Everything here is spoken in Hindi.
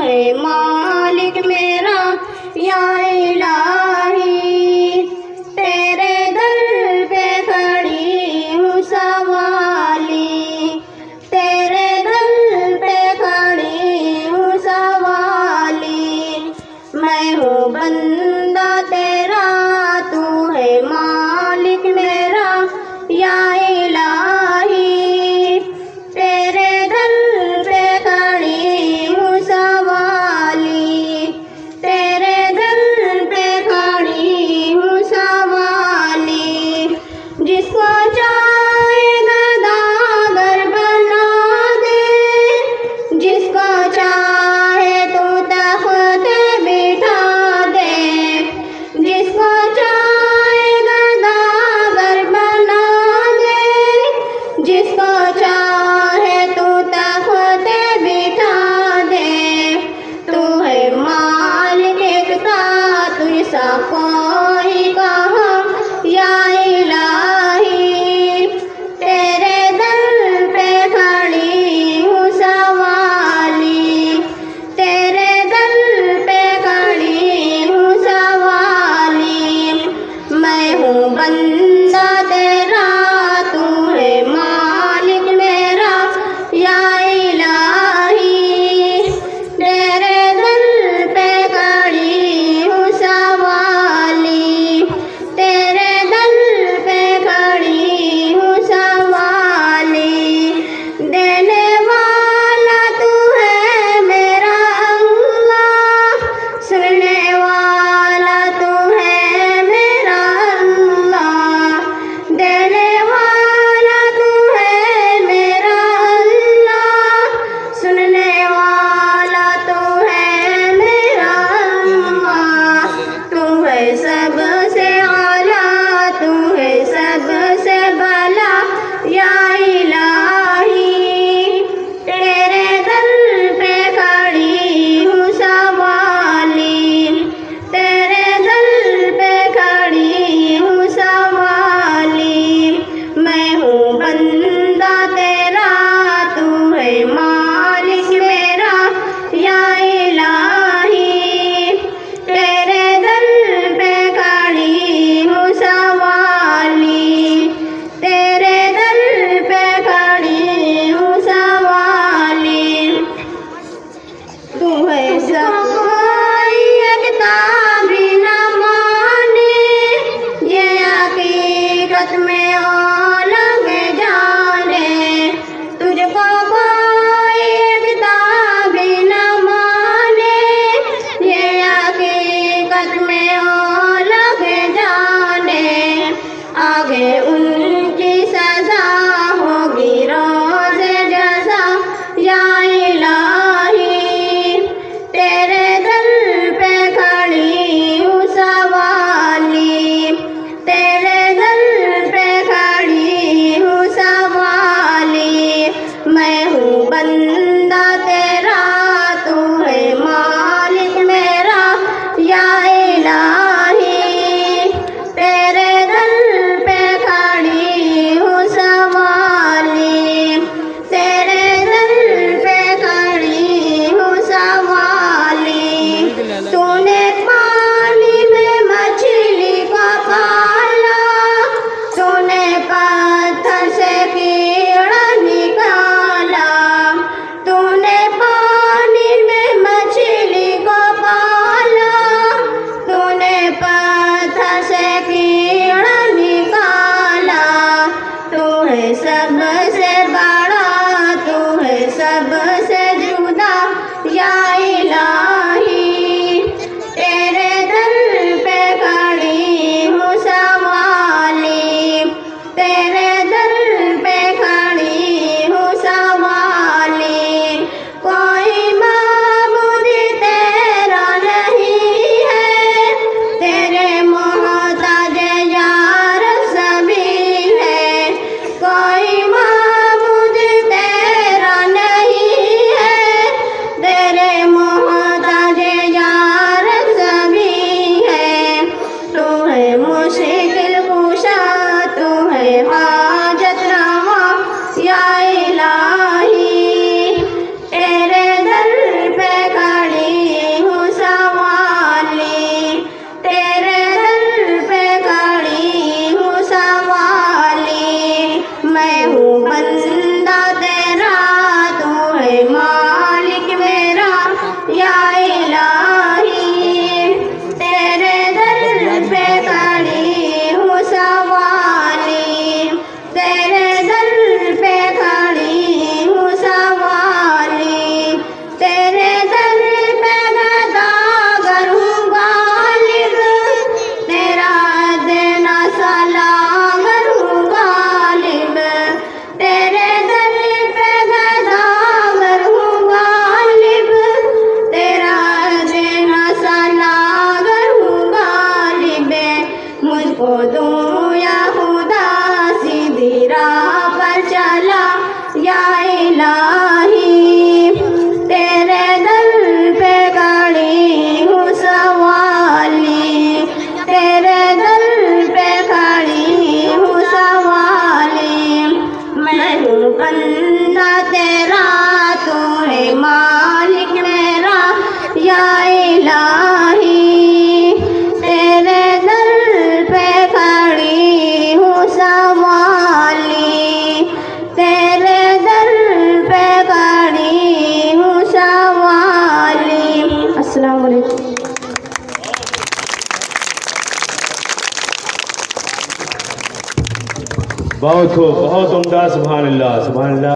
है मालिक मेरा या इलाही। तेरे दर पे खड़ी हूँ सवाली, तेरे दर पे खड़ी हूँ सवाली। मैं हूँ बंदा तेरा, तू है मालिक मेरा या इलाही। तेरे दर पे खड़ी हूँ सवाली, तेरे दर पे खड़ी हूँ सवाली। जिसको चाहे गदागर बना दे, जिसको चाहे तू तख्त बिठा दे, जिसको चाहे गदागर बना दे, जिसको चाहे तू तख्त बिठा दे। तू है मालिक एकता, तुझसा कोई कहा या इलाही। तेरे दर पे खड़ी हूँ सवाली, तेरे दर पे खड़ी हूँ सवाली। मैं हूँ बंदा तेरा, तू है मालिक मेरा या इलाही। तेरे दर पे खड़ी हूँ सवाली, तेरे दर पे खड़ी हूँ सवाली। देने वाला तू है मेरा अल्लाह, सुनने वाला तू है मेरा अल्लाह। देने वाला तू है मेरा अल्लाह, सुनने वाला तू है मेरा अल्लाह। तू है सबसे आला, तू है सबसे भला या इलाही। तेरे दर पे खड़ी हूँ सवाली, तेरे दर पे खड़ी हूँ सवाली। मैं हूँ बंदा तेरा, तू है मालिक मेरा या इलाही। तेरे दर पे खड़ी हूँ सवाली, तेरे दर पे खड़ी हूँ सवाली। तू है सफाई एकता भी न माने, ये हकीकत में अलग जाने। तुझको कोई एकता भी न माने, ये हकीकत में अलग जाने। आगे उनकी सजा होगी रोज़ जज़ा या इलाही। तेरे दर पे खड़ी हूँ सवाली, तेरे दर पे खड़ी हूँ सवाली। मैं हूँ बंदा तेरा, तू है मालिक मेरा या इलाही। तेरे दर पे खड़ी हूँ सवाली, तेरे दर पे खड़ी हूँ सवाली। तूने पानी में मछली को पाला, तूने पत्थर से कीड़ा निकाला। तूने पानी में मछली को पाला, तूने पत्थर से कीड़ा निकाला। तू है सबसे बड़ा, तू है सबसे जुदा या इलाही। तेरे दर पे खड़ी हूँ सवाली, तेरे दर पे खड़ी हूँ सवाली। कोई माबूद तेरा नहीं है, तेरे मोहताज यार सभी है। कोई माबूद तेरा नहीं है, तेरे मोहताज यार सभी है। तू है मुश्किल कुशा, तू है हाजत रवा या इलाही। तेरे दर पे खड़ी बंदा तेरा, तू है मालिक मेरा या इलाही। तेरे दर पे खड़ी हूँ सवाली, तेरे दर पे खड़ी हूँ सवाली। अस्सलाम वालेकुम। बहुत खूब, बहुत उम्दा। सुभान अल्लाह, सुभान अल्लाह।